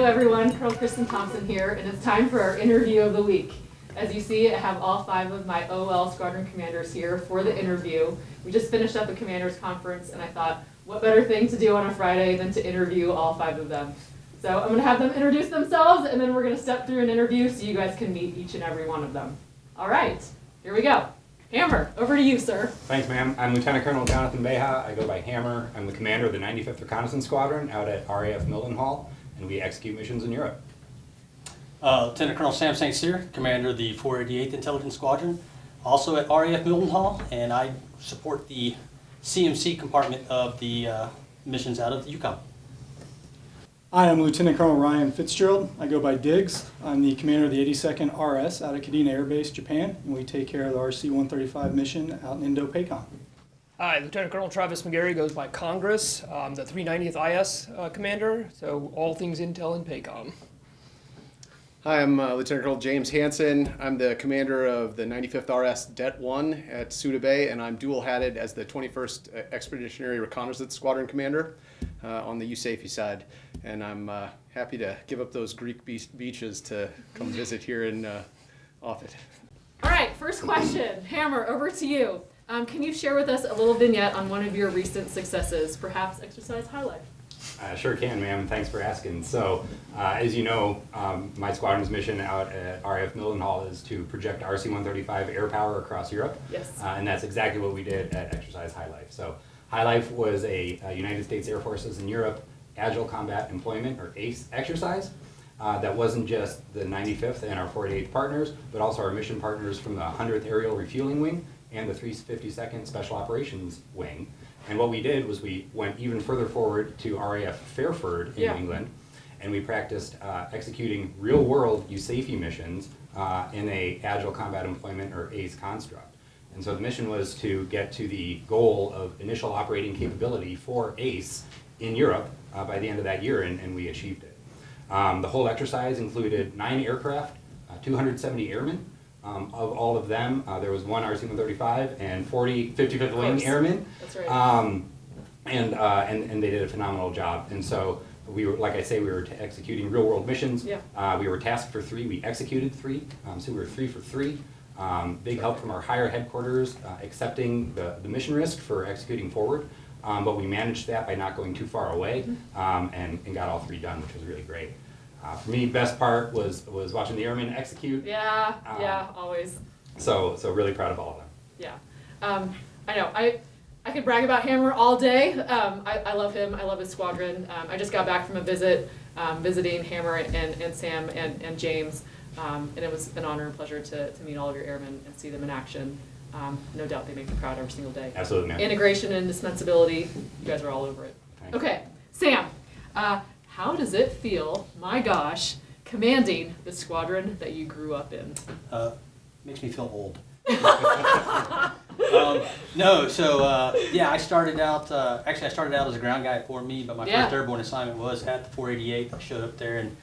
everyone, Kristen Thompson here, and it's time for our interview of the week. As you see, I have all 5 of my OL squadron commanders here for the interview. We just finished up a commanders conference, and I thought, what better thing to do on a Friday than to interview all 5 of them. So I'm going to have them introduce themselves, and then we're going to step through an interview so you guys can meet each and every one of them. All right, here we go. Hammer, over to you, sir. Thanks, ma'am. I'm Lieutenant Colonel Jonathan Beha. I go by Hammer. I'm the commander of the 95th Reconnaissance Squadron out at RAF Mildenhall, and we execute missions in Europe. Lieutenant Colonel Sam St. Cyr, commander of the 488th Intelligence Squadron, also at RAF Mildenhall, and I support the CMC compartment of the missions out of the Yukon. Hi, I'm Lieutenant Colonel Ryan Fitzgerald. I go by Diggs. I'm the commander of the 82nd RS out of Kadena Air Base, Japan, and we take care of the RC-135 mission out in Indo-PACOM. Hi, Lieutenant Colonel Travis McGarry goes by Congress. I'm the 390th IS commander, so all things intel in PACOM. Hi, I'm Lieutenant Colonel James Hansen. I'm the commander of the 95th RS Det 1 at Suda Bay, and I'm dual-hatted as the 21st Expeditionary Reconnaissance Squadron commander on the USAFE side. And I'm happy to give up those Greek beaches to come visit here in Offutt. All right, first question. Hammer, over to you. Can you share with us a little vignette on one of your recent successes, perhaps exercise highlight? Sure can, ma'am. Thanks for asking. So, as you know, my squadron's mission out at RAF Mildenhall is to project RC-135 air power across Europe. Yes. And that's exactly what we did at Exercise High Life. So, High Life was a United States Air Forces in Europe Agile Combat Employment, or ACE, exercise. That wasn't just the 95th and our 48th partners, but also our mission partners from the 100th Aerial Refueling Wing and the 352nd Special Operations Wing. And what we did was we went even further forward to RAF Fairford in England, and we practiced executing real-world USAFE missions in a Agile Combat Employment, or ACE, construct. And so the mission was to get to the goal of initial operating capability for ACE in Europe by the end of that year, and we achieved it. The whole exercise included 9 aircraft, 270 airmen. Of all of them, there was 1 RC-135 and 40 55th Wing airmen. That's right. And they did a phenomenal job. And so we were, like I say, we were executing real-world missions. Yeah. We were tasked for 3. We executed 3. So we were 3 for 3. Big help from our higher headquarters accepting the mission risk for executing forward. But we managed that by not going too far away, and got all 3 done, which was really great. For me, best part was watching the airmen execute. Yeah, always. So really proud of all of them. Yeah. I know. I could brag about Hammer all day. I love him. I love his squadron. I just got back from a visit, visiting Hammer and Sam and James, and it was an honor and pleasure to meet all of your airmen and see them in action. No doubt they make me proud every single day. Absolutely, man. Integration and indispensability, you guys are all over it. Thanks. Okay, Sam, how does it feel, my gosh, commanding the squadron that you grew up in? Makes me feel old. Yeah, I started out, actually I started out as a ground guy at Fort Meade, but my first airborne assignment was at the 488th. I showed up there in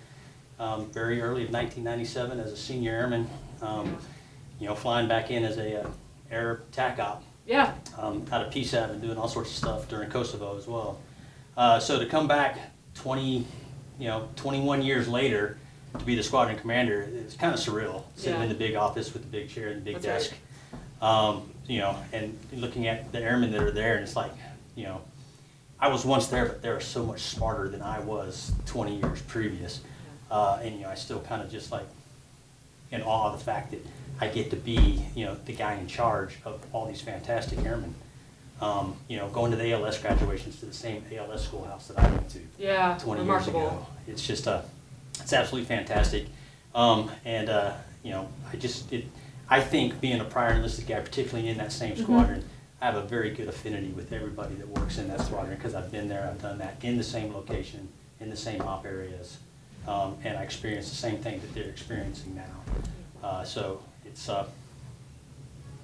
very early of 1997 as a senior airman, flying back in as a air TAC op. Yeah. Out of PSAT and doing all sorts of stuff during Kosovo as well. So to come back 21 years later to be the squadron commander, it's kind of surreal, sitting in the big office with the big chair and the big desk. Right. And looking at the airmen that are there, and it's like, I was once there, but they're so much smarter than I was 20 years previous. I still kind of just like in awe of the fact that I get to be, the guy in charge of all these fantastic airmen. Going to the ALS graduations to the same ALS schoolhouse that I went to 20 years ago. It's just, it's absolutely fantastic. I think being a prior enlisted guy, particularly in that same squadron, I have a very good affinity with everybody that works in that squadron because I've been there, I've done that in the same location, in the same op areas, and I experienced the same thing that they're experiencing now. So it's a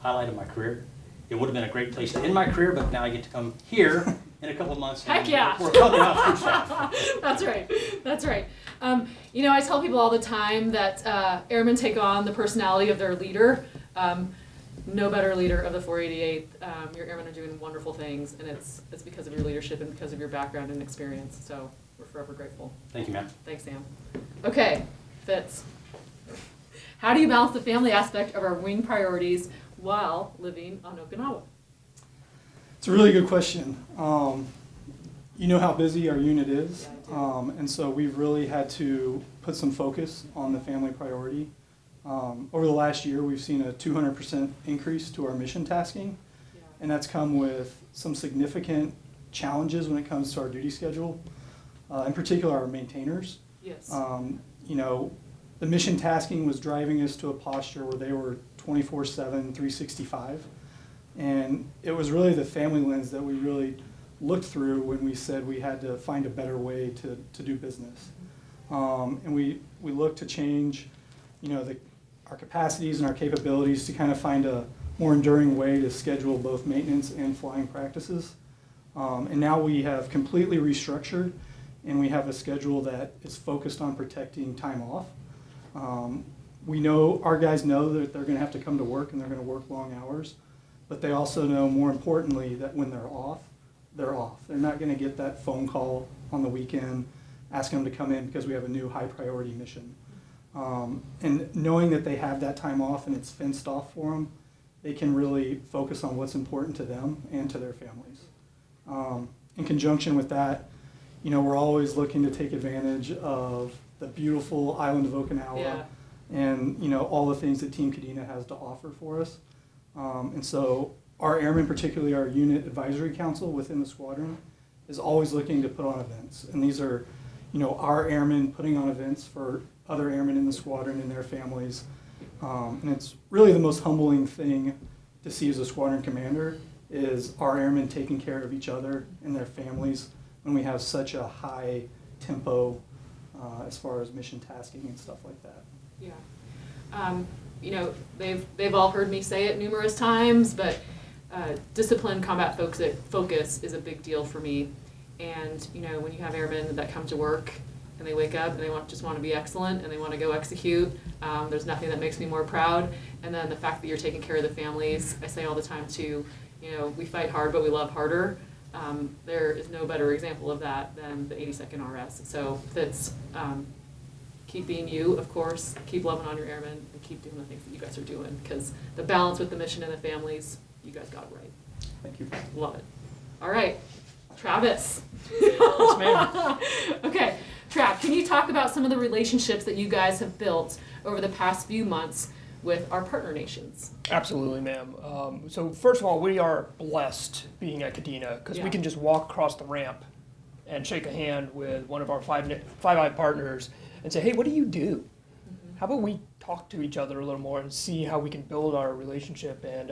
highlight of my career. It would have been a great place to end my career, but now I get to come here in a couple of months. Heck yeah! We're coming off crew staff. That's right. That's right. I tell people all the time that airmen take on the personality of their leader. No better leader of the 488th. Your airmen are doing wonderful things, and it's because of your leadership and because of your background and experience. So We're forever grateful. Thank you, ma'am. Thanks, Sam. Okay, Fitz. How do you balance the family aspect of our wing priorities while living on Okinawa? It's a really good question. You know how busy our unit is, Yeah, I do. and so we've really had to put some focus on the family priority. Over the last year, we've seen a 200% increase to our mission tasking, Yeah. and that's come with some significant challenges when it comes to our duty schedule, in particular our maintainers. Yes. You know, the mission tasking was driving us to a posture where they were 24/7, 365. And it was really the family lens that we really looked through when we said we had to find a better way to do business. And we looked to change, you know, our capacities and our capabilities to kind of find a more enduring way to schedule both maintenance and flying practices. And now we have completely restructured, and we have a schedule that is focused on protecting time off. We know, our guys know that they're gonna have to come to work and they're gonna work long hours, but they also know, more importantly, that when they're off, they're off. They're not gonna get that phone call on the weekend asking them to come in because we have a new high priority mission. And knowing that they have that time off and it's fenced off for them, they can really focus on what's important to them and to their families. In conjunction with that, you know, we're always looking to take advantage of the beautiful island of Okinawa Yeah. and, you know, all the things that Team Kadena has to offer for us. And so our airmen, particularly our unit advisory council within the squadron, is always looking to put on events. And these are, you know, our airmen putting on events for other airmen in the squadron and their families. And it's really the most humbling thing to see as a squadron commander is our airmen taking care of each other and their families when we have such a high tempo as far as mission tasking and stuff like that. Yeah. You know, they've all heard me say it numerous times, but disciplined combat focus is a big deal for me. And, you know, when you have airmen that come to work and they wake up and they just want to be excellent and they want to go execute, there's nothing that makes me more proud. And then the fact that you're taking care of the families, I say all the time too, you know, we fight hard, but we love harder. There is no better example of that than the 82nd RS. So that's keep being you, of course, keep loving on your airmen, and keep doing the things that you guys are doing, because the balance with the mission and the families, you guys got it right. Thank you. Love it. All right, Travis. Yes, ma'am. Okay, Trav, can you talk about some of the relationships that you guys have built over the past few months with our partner nations? Absolutely, ma'am. So first of all, we are blessed being at Kadena because Yeah. we can just walk across the ramp and shake a hand with one of our Five Eye partners and say, hey, what do you do? How about we talk to each other a little more and see how we can build our relationship and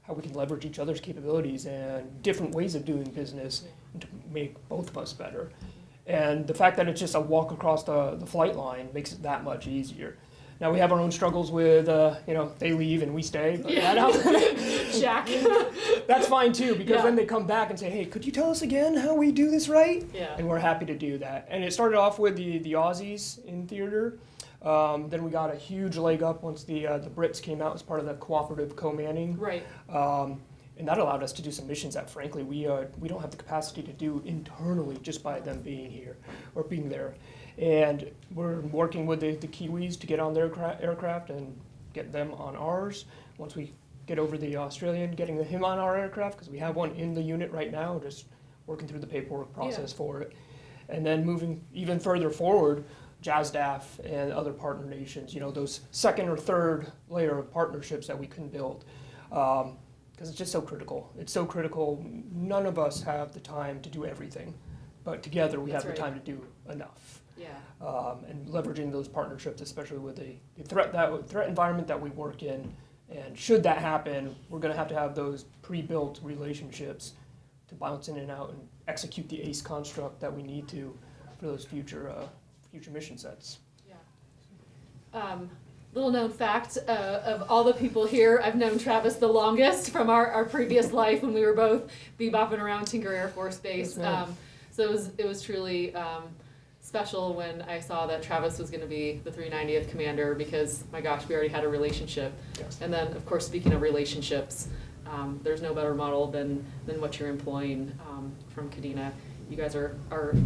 how we can leverage each other's capabilities and different ways of doing business to make both of us better. And the fact that it's just a walk across the flight line makes it that much easier. Now we have our own struggles with, you know, they leave and we stay. But Jack. that's fine too, because Yeah. then they come back and say, hey, could you tell us again how we do this right? Yeah. And we're happy to do that. And it started off with the Aussies in theater. Then we got a huge leg up once the Brits came out as part of the cooperative co-manning. Right. And that allowed us to do some missions that, frankly, we don't have the capacity to do internally just by them being here or being there. And we're working with the Kiwis to get on their aircraft and get them on ours. Once we get over the Australian, getting him on our aircraft, because we have one in the unit right now, just working through the paperwork process for it. And then moving even further forward, JASDAF and other partner nations, you know, those second or third layer of partnerships that we can build. Because it's just so critical. It's so critical. None of us have the time to do everything, but together we That's have the right. time to do enough. Yeah. And leveraging those partnerships, especially with the threat environment that we work in. And should that happen, we're going to have those pre-built relationships to bounce in and out and execute the ACE construct that we need to for those future mission sets. Yeah. Little known fact, of all the people here, I've known Travis the longest from our previous life when we were both bebopping around Tinker Air Force Base. Yes, ma'am. So it was truly special when I saw that Travis was going to be the 390th commander, because my gosh, we already had a relationship. Yes. And then, of course, speaking of relationships, there's no better model than what you're employing from Kadena. You guys are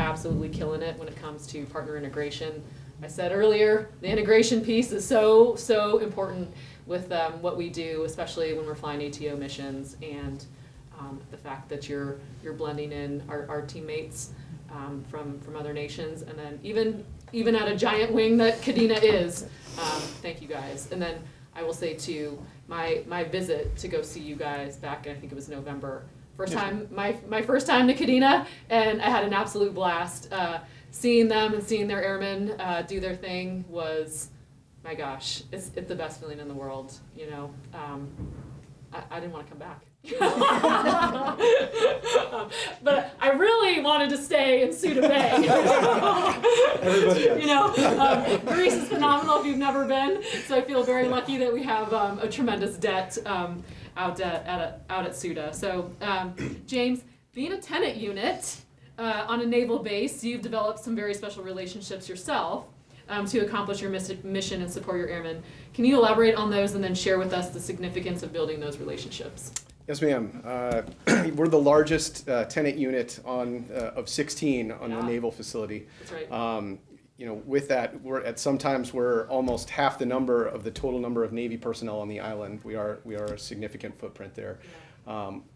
absolutely killing it when it comes to partner integration. I said earlier, the integration piece is so important with what we do, especially when we're flying ATO missions, and the fact that you're blending in our teammates from other nations, and then even at a giant wing that Kadena is. Thank you guys. And then I will say too, my visit to go see you guys back in, I think it was November. My first time to Kadena, and I had an absolute blast. Seeing them and seeing their airmen do their thing was, my gosh, it's the best feeling in the world. You know, I didn't want to come back. But I really wanted to stay in Suda Bay. Everybody does. You know, Greece is phenomenal if you've never been, so I feel very lucky that we have a tremendous debt out at Suda. So, James, being a tenant unit on a naval base, you've developed some very special relationships yourself to accomplish your mission and support your airmen. Can you elaborate on those and then share with us the significance of building those relationships? Yes, ma'am. We're the largest tenant unit of 16 on the naval facility. That's right. You know, with that, sometimes we're almost half the number of the total number of Navy personnel on the island. We are a significant footprint there.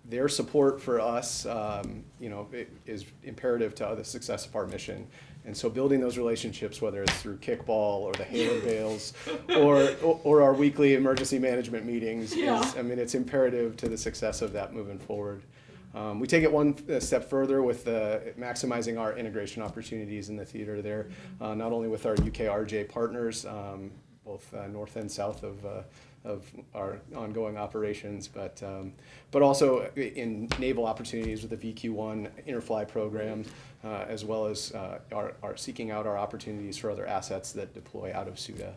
Their support for us, you know, is imperative to the success of our mission. And so building those relationships, whether it's through kickball or the Halo Bales or our weekly emergency management meetings, it's imperative to the success of that moving forward. We take it one step further with maximizing our integration opportunities in the theater there, not only with our UKRJ partners, both north and south of our ongoing operations, but also in naval opportunities with the VQ1 interfly program, as well as our seeking out our opportunities for other assets that deploy out of Suda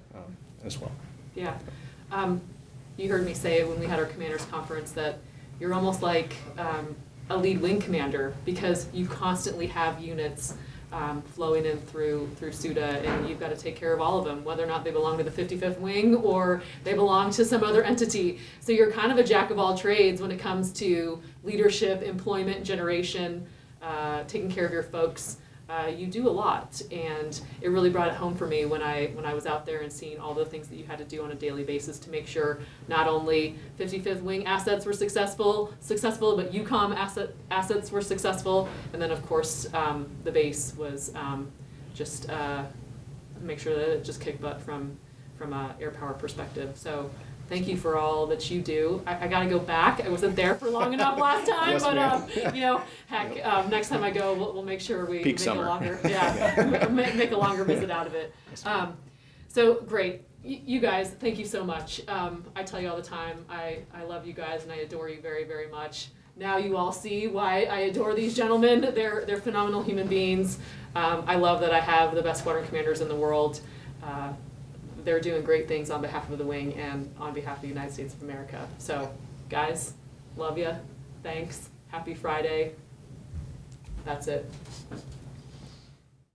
as well. Yeah. You heard me say when we had our commanders conference that you're almost like a lead wing commander, because you constantly have units flowing in through Suda, and you've got to take care of all of them, whether or not they belong to the 55th Wing or they belong to some other entity. So you're kind of a jack of all trades when it comes to leadership, employment generation, taking care of your folks. You do a lot, and it really brought it home for me when I was out there and seeing all the things that you had to do on a daily basis to make sure not only 55th Wing assets were successful, but UCOM assets were successful, and then of course the base was just make sure that it just kicked butt from a air power perspective. So thank you for all that you do. I got to go back. I wasn't there for long enough last time, Yes, but you know, heck, next time I go, we'll make sure we Peak make summer. a longer, make a longer visit out of it. So great, you guys, thank you so much. I tell you all the time, I love you guys and I adore you very, very much. Now you all see why I adore these gentlemen. They're phenomenal human beings. I love that I have the best squadron commanders in the world. They're doing great things on behalf of the wing and on behalf of the United States of America. So, guys, love ya. Thanks. Happy Friday. That's it.